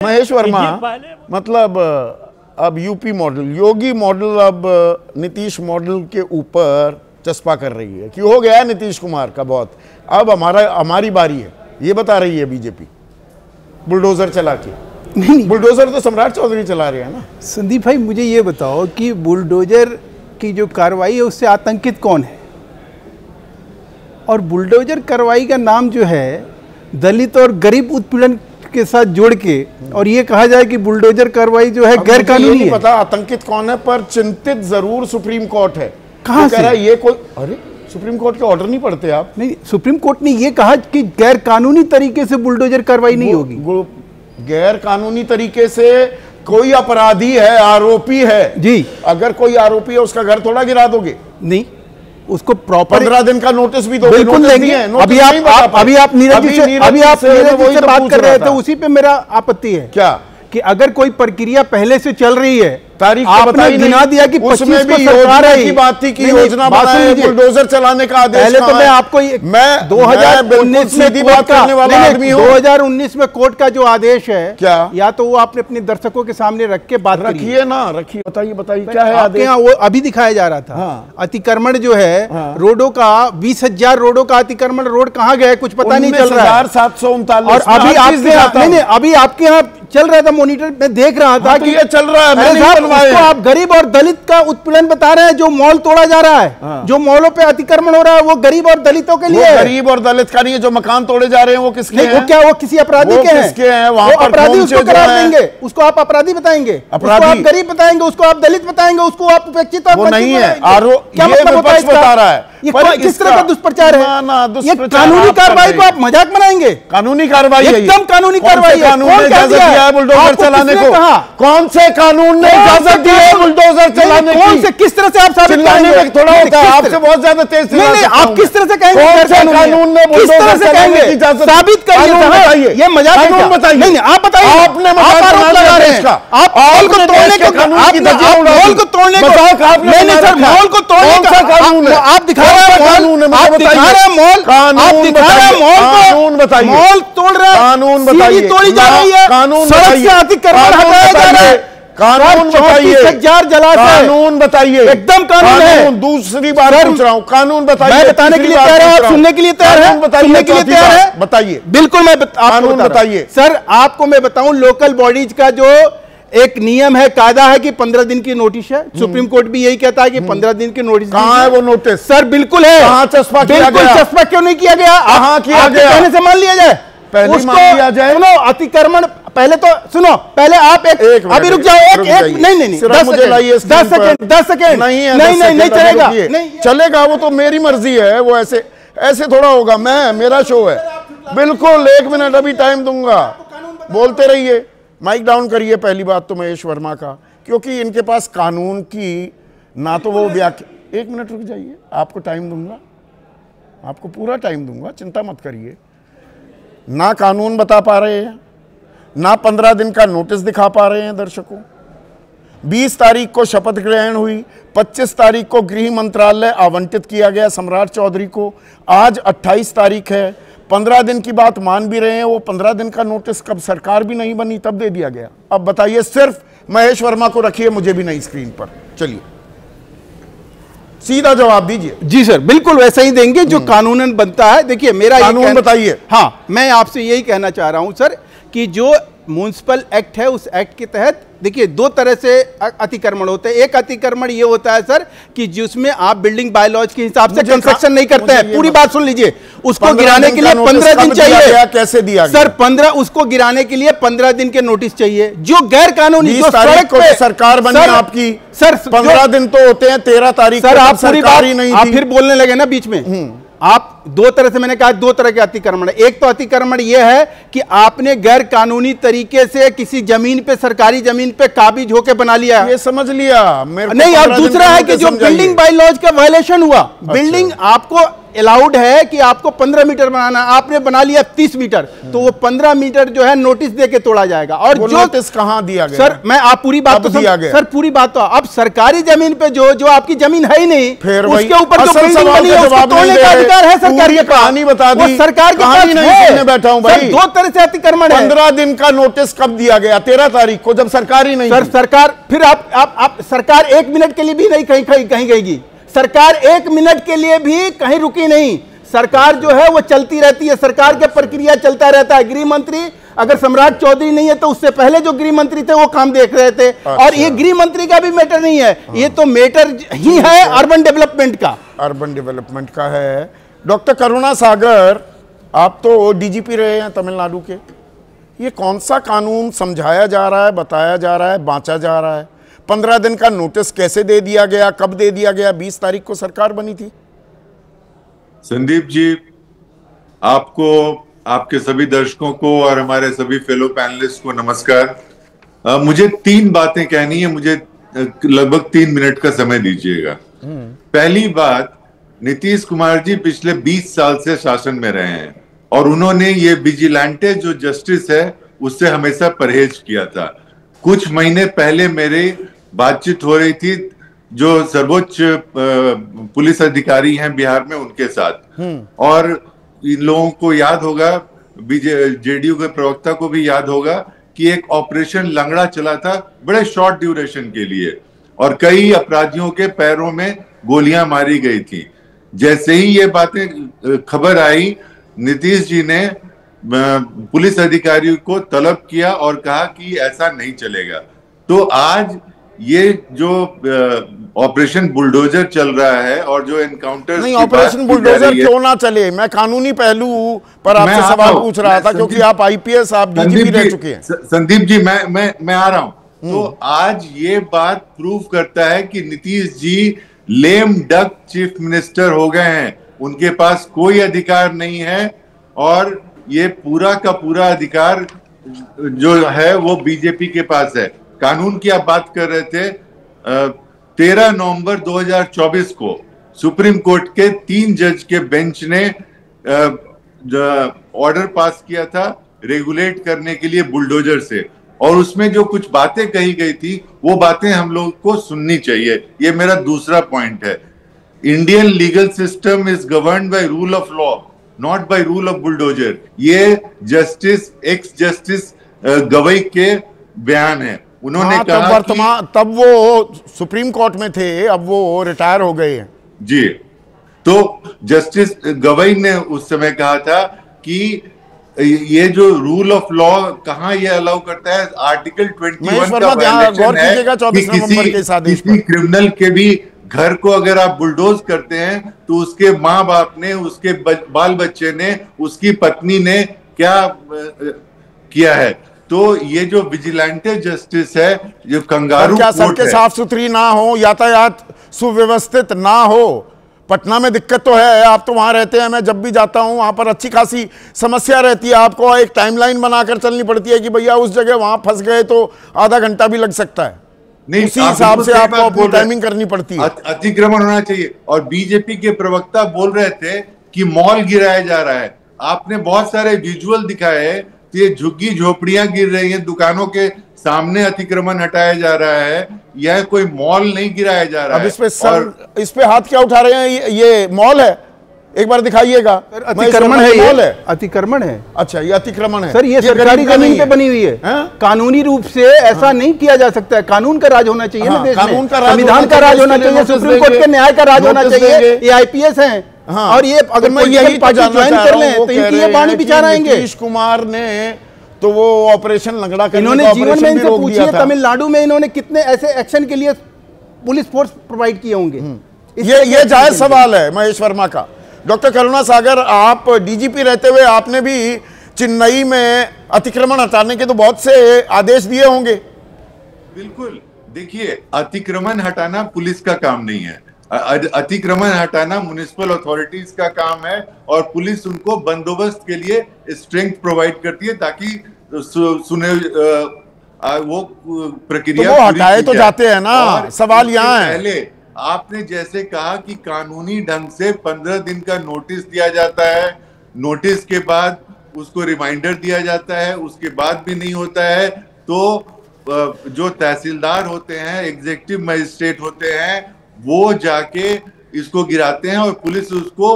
महेश वर्मा, मतलब अब UP model, योगी model अब नीतीश मॉडल के ऊपर चस्पा कर रही है कि हो गया है नीतीश कुमार का बहुत, अब हमारी बारी है, ये बता रही है बीजेपी बुलडोजर चला के। नहीं, बुलडोजर तो सम्राट चौधरी चला रहे हैं ना। संदीप भाई मुझे ये बताओ कि बुलडोजर की जो कार्रवाई है उससे आतंकित कौन है? और बुलडोजर कार्रवाई का नाम जो है दलित और गरीब उत्पीड़न के साथ जोड़ के और ये कहा जाए कि बुलडोजर कार्रवाई जो है गैर कानूनी है। पता आतंकित कौन है, पर चिंतित जरूर सुप्रीम कोर्ट है। कहां से? कह रहा है ये कोई, अरे सुप्रीम कोर्ट के ऑर्डर नहीं पढ़ते आप? नहीं, सुप्रीम कोर्ट ने ये कहा कि गैर कानूनी तरीके से बुलडोजर कार्रवाई नहीं होगी। गैर कानूनी तरीके से कोई अपराधी है, आरोपी है जी, अगर कोई आरोपी है उसका घर थोड़ा गिरा दोगे? नहीं, उसको प्रॉपर 15 दिन का नोटिस भी दोगे? बिल्कुल देंगे। अभी आप नीरज जी से बात कर रहे थे, उसी पे मेरा आपत्ति है क्या कि अगर कोई प्रक्रिया पहले से चल रही है, तारीख आपने गिना दिया कि 25 को सरकार है की बात थी कि योजना बनाए, बुलडोजर चलाने का आदेश। पहले तो मैं आपको 2019 में बात करने वाला आदमी हूं। 2019 में कोर्ट का जो आदेश है क्या, या तो वो आपने अपने दर्शकों के सामने रख के बात रखिए ना, रखिए, बताइए क्या है आदेश? यहाँ वो अभी दिखाया जा रहा था अतिक्रमण जो है रोडों का, 20,000 रोडों का अतिक्रमण, रोड कहाँ गए कुछ पता नहीं चल रहा है। 739 और अभी आपके यहाँ चल रहा था मॉनिटर, मैं देख रहा था कि ये चल रहा है। उसको आप गरीब और दलित का उत्पीड़न बता रहे हैं। जो मॉल तोड़ा जा रहा है, जो मॉलों पे अतिक्रमण हो रहा है, वो गरीब और दलितों के लिए, गरीब और दलित का नहीं है। जो मकान तोड़े जा रहे हैं वो किसके हैं? वो क्या, वो किसी अपराधी के हैं? वहां पर अपराधी उसको करार देंगे, उसको आप अपराधी बताएंगे, उसको आप गरीब बताएंगे, उसको आप दलित बताएंगे, उसको आप उपेक्षित नहीं है। क्या मतलब बता रहा है? ये किस तरह का दुष्प्रचार है? ये कानूनी कार्रवाई को आप मजाक बनाएंगे? कानूनी कार्रवाई है, एकदम कानूनी कार्रवाई है। कानून ने इजाजत दिया है बुलडोजर चलाने को? कौन से कानून ने इजाजत दी है बुलडोजर चलाने की? कौन से, किस तरह से आप साबित करेंगे? थोड़ा होता है, आपसे बहुत ज्यादा तेज। नहीं, आप किस तरह से कहेंगे? कौन से कानून ने बुलडोजर चलाने की इजाजत? साबित करिए, ये मजाक है। कानून बताइए। नहीं, आप बताइए। आपने मजाक लगा रहे हैं, आप मॉल को तोड़ने को, मॉल को तोड़ने को, नहीं सर, मॉल को तोड़ने का कानून है। आप दिखा रहे हैं कानून, आप दिखा रहे हैं मॉल, आप दिखा रहे हैं मॉल को, कानून बताइए, मॉल तोड़ रहे हैं, कानून बताइए, तोड़ी जा रही है, कानून सड़क से अतिक्रमण हटाया जा रहा है, कानून बताइए, 34,000 जलाशय, कानून बताइए, एकदम कानून है। दूसरी बार पूछ रहा हूं, कानून बताइए। मैं बताने के लिए तैयार है, आप सुनने के लिए तैयार है, सुनने के लिए तैयार है, बताइए। बिल्कुल, मैं कानून बताइए सर। आपको मैं बताऊं, लोकल बॉडीज का जो एक नियम है, कायदा है कि 15 दिन की नोटिस है। सुप्रीम कोर्ट भी यही कहता है कि 15 दिन की नोटिस। कहां है वो नोटिस? सर बिल्कुल है। कहां चस्पा किया गया? चस्पा क्यों नहीं किया गया? कहां किया गया? कहने से मान लिया जाए, पहले मान लिया जाए। सुनो, अतिक्रमण पहले तो सुनो, पहले आप एक अभी रुक जाओ, एक नहीं 10 सेकेंड नहीं चलेगा, चलेगा, वो तो मेरी मर्जी है, वो ऐसे थोड़ा होगा। मेरा शो है, बिल्कुल 1 मिनट अभी टाइम दूंगा, बोलते रहिए। माइक डाउन करिए। पहली बात तो महेश वर्मा का, क्योंकि इनके पास कानून की ना तो वो व्याख्या। 1 मिनट रुक जाइए, आपको टाइम दूंगा, आपको पूरा टाइम दूंगा, चिंता मत करिए। ना कानून बता पा रहे हैं, ना 15 दिन का नोटिस दिखा पा रहे हैं दर्शकों। 20 तारीख को शपथ ग्रहण हुई, 25 तारीख को गृह मंत्रालय आवंटित किया गया सम्राट चौधरी को। आज 28 तारीख है, 15 दिन की बात मान भी रहे हैं। वो 15 दिन का नोटिस कब सरकार भी नहीं बनी तब दे दिया गया। अब बताइए, सिर्फ महेश वर्मा को रखिए, मुझे भी नहीं स्क्रीन पर। चलिए सीधा जवाब दीजिए। जी सर, बिल्कुल वैसा ही देंगे जो कानूनन बनता है। देखिए मेरा कानून बताइए। हाँ, मैं आपसे यही कहना चाह रहा हूं सर कि जो म्युनिसिपल एक्ट है, उस एक्ट के तहत देखिए 2 तरह से अतिक्रमण होते हैं। एक अतिक्रमण ये होता है सर कि जिसमें आप बिल्डिंग बायलॉज के हिसाब से कंस्ट्रक्शन नहीं करते हैं। पूरी बात सुन लीजिए, उसको गिराने के लिए 15 दिन चाहिए। कैसे दिया सर? 15, उसको गिराने के लिए 15 दिन के नोटिस चाहिए। जो गैर कानूनी, जो सड़क पे सरकार बनी आपकी सर, 15 दिन तो होते हैं, 13 तारीख सर आप पूरी बात, आप फिर बोलने लगे ना बीच में। आप 2 तरह से, मैंने कहा 2 तरह के अतिक्रमण। एक तो अतिक्रमण यह है कि आपने गैर कानूनी तरीके से किसी जमीन पे, सरकारी जमीन पे काबिज होके बना लिया, ये समझ लिया। नहीं, अब दूसरा है कि जो बिल्डिंग बाय लॉज का वायलेशन हुआ। बिल्डिंग आपको अलाउड है कि आपको 15 मीटर बनाना, आपने बना लिया 30 मीटर, तो वो 15 मीटर जो है नोटिस देके तोड़ा जाएगा। और जो नोटिस कहाँ दिया गया सर, मैं आप पूरी बात तो दिया गया सर, पूरी बात तो अब सरकारी जमीन पे जो आपकी जमीन है ही नहीं, फिर उसके ऊपर जो बिल्डिंग बनी है उसको तोड़ने का अधिकार है सरकार के पास। कहानी बता दी, सरकार के पास नहीं बैठा हूं भाई। 2 तरह से अतिक्रमण है। 15 दिन का नोटिस कब दिया गया? 13 तारीख को, जब सरकार ही नहीं सर, सरकार फिर आप सरकार 1 मिनट के लिए भी नहीं कहीं गई। सरकार 1 मिनट के लिए भी कहीं रुकी नहीं। सरकार जो है वो चलती रहती है, सरकार के प्रक्रिया चलता रहता है। गृह मंत्री अगर सम्राट चौधरी नहीं है तो उससे पहले जो गृह मंत्री थे वो काम देख रहे थे। और ये गृह मंत्री का भी मैटर नहीं है, ये तो मैटर ही है अर्बन डेवलपमेंट का। अर्बन डेवलपमेंट का है। डॉक्टर करुणा सागर, आप तो डीजीपी रहे हैं तमिलनाडु के, ये कौन सा कानून समझाया जा रहा है, बताया जा रहा है, बांचा जा रहा है? 15 दिन का नोटिस कैसे दे दिया गया, कब दे दिया गया? 20 तारीख को सरकार बनी थी। संदीप जी, आपको, आपके सभी दर्शकों को और हमारे सभी फेलो पैनलिस्ट को नमस्कार। मुझे 3 बातें कहनी है, मुझे लगभग 3 मिनट का समय दीजिएगा। पहली बात, नीतीश कुमार जी पिछले 20 साल से शासन में रहे हैं और उन्होंने ये विजिलेंटे जो जस्टिस है उससे हमेशा परहेज किया था। कुछ महीने पहले मेरी बातचीत हो रही थी जो सर्वोच्च पुलिस अधिकारी हैं बिहार में, उनके साथ, और इन लोगों को याद होगा, जेडीयू के प्रवक्ता को भी याद होगा कि एक ऑपरेशन लंगड़ा चला था बड़े शॉर्ट ड्यूरेशन के लिए और कई अपराधियों के पैरों में गोलियां मारी गई थी। जैसे ही ये बातें खबर आई, नीतीश जी ने पुलिस अधिकारियों को तलब किया और कहा कि ऐसा नहीं चलेगा। तो आज ये जो ऑपरेशन बुलडोजर चल रहा है और जो एनकाउंटर, नहीं, ऑपरेशन बुलडोजर क्यों ना चले? मैं कानूनी पहलू पर आपसे सवाल पूछ रहा था, क्योंकि आप आईपीएस, आप डीजीपी रह चुके हैं। संदीप जी, मैं आ रहा हूं। तो आज ये बात प्रूव करता है कि Nitish ji lame duck chief minister हो गए हैं, उनके पास कोई अधिकार नहीं है और ये पूरा का पूरा अधिकार जो है वो बीजेपी के पास है। कानून की आप बात कर रहे थे, 13 नवंबर 2024 को सुप्रीम कोर्ट के 3 जज के बेंच ने ऑर्डर पास किया था रेगुलेट करने के लिए बुलडोजर से, और उसमें जो कुछ बातें कही गई थी वो बातें हम लोग को सुननी चाहिए। ये मेरा दूसरा पॉइंट है। Indian legal system is governed by rule of law, not by rule of bulldozer. ये जस्टिस, एक्स जस्टिस गवई के बयान है। उन्होंने कहा वर्तमान, तब वो सुप्रीम कोर्ट में थे, अब वो रिटायर हो गए हैं जी। तो जस्टिस गवई ने उस समय कहा था कि ये जो रूल ऑफ लॉ कहाँ ये अलाउ करता है, आर्टिकल 21 का वायलेशन है कि किसी क्रिमिनल के भी घर को अगर आप बुलडोज करते हैं तो उसके माँ बाप ने, उसके बाल बच्चे ने, उसकी पत्नी ने क्या किया है। तो ये जो विजिलेंटे जस्टिस है, जो कंगारू क्या सड़कें साफ सुथरी ना हो, यातायात सुव्यवस्थित ना हो? पटना में दिक्कत तो है, आप तो वहां रहते हैं, मैं जब भी जाता हूं वहां पर अच्छी खासी समस्या रहती है। आपको एक टाइमलाइन बनाकर चलनी पड़ती है कि भैया उस जगह वहां फंस गए तो आधा घंटा भी लग सकता है। नहीं, उसी हिसाब से आपको अपनी टाइमिंग करनी पड़ती है। अतिक्रमण होना चाहिए। और बीजेपी के प्रवक्ता बोल रहे थे कि मॉल गिराया जा रहा है। आपने बहुत सारे विजुअल दिखाए, तो ये झुग्गी झोपड़ियां गिर रही हैं, दुकानों के सामने अतिक्रमण हटाया जा रहा है, यह कोई मॉल नहीं गिराया जा रहा है। अब इस पे हाथ क्या उठा रहे हैं? ये मॉल है, एक बार दिखाइएगा। अतिक्रमण है, मॉल है, अतिक्रमण है। अच्छा, ये अतिक्रमण है सर, ये सरकारी जमीन पे बनी हुई है। कानूनी रूप से ऐसा नहीं किया जा सकता है। कानून का राज होना चाहिए ना देश में, संविधान का राज होना चाहिए, सुप्रीम कोर्ट के न्याय का राज होना चाहिए। ये आईपीएस हैं और ये अगर मैं यही पार्टी ज्वाइन कर लें तो इनकी ये बाणी बिचार आएंगे। नीतीश कुमार ने तो वो ऑपरेशन लंगड़ा करने इन्होंने जीवन में इनसे पूछिए, तमिलनाडु में इन्होंने कितने ऐसे एक्शन के लिए पुलिस फोर्स प्रोवाइड किए होंगे। ये जायज सवाल है महेश वर्मा का। डॉक्टर करुणा सागर, आप डीजीपी रहते हुए आपने भी चेन्नई में अतिक्रमण हटाने के तो बहुत से आदेश दिए होंगे। बिल्कुल, देखिए, अतिक्रमण हटाना पुलिस का काम नहीं है। अतिक्रमण हटाना म्युनिसिपल अथॉरिटीज का काम है और पुलिस उनको बंदोबस्त के लिए स्ट्रेंथ प्रोवाइड करती है ताकि सुने वो प्रक्रिया तो वो हटाए तो जाते हैं ना। सवाल यहाँ है, आपने जैसे कहा कि कानूनी ढंग से 15 दिन का नोटिस दिया जाता है, नोटिस के बाद उसको रिमाइंडर दिया जाता है, उसके बाद भी नहीं होता है तो जो तहसीलदार होते हैं, एग्जीक्यूटिव मजिस्ट्रेट होते हैं, वो जाके इसको गिराते हैं और पुलिस उसको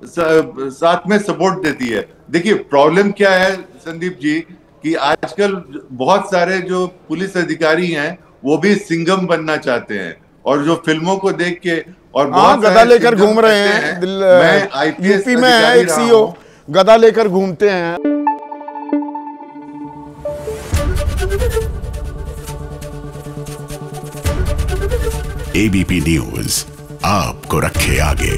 साथ में सपोर्ट देती है। देखिए प्रॉब्लम क्या है संदीप जी कि आजकल बहुत सारे जो पुलिस अधिकारी हैं वो भी सिंघम बनना चाहते हैं और जो फिल्मों को देख के और बहुत गदा लेकर घूम रहे हैं। यूपी में है एक सीईओ, गदा लेकर घूमते हैं। एबीपी न्यूज आपको रखे आगे।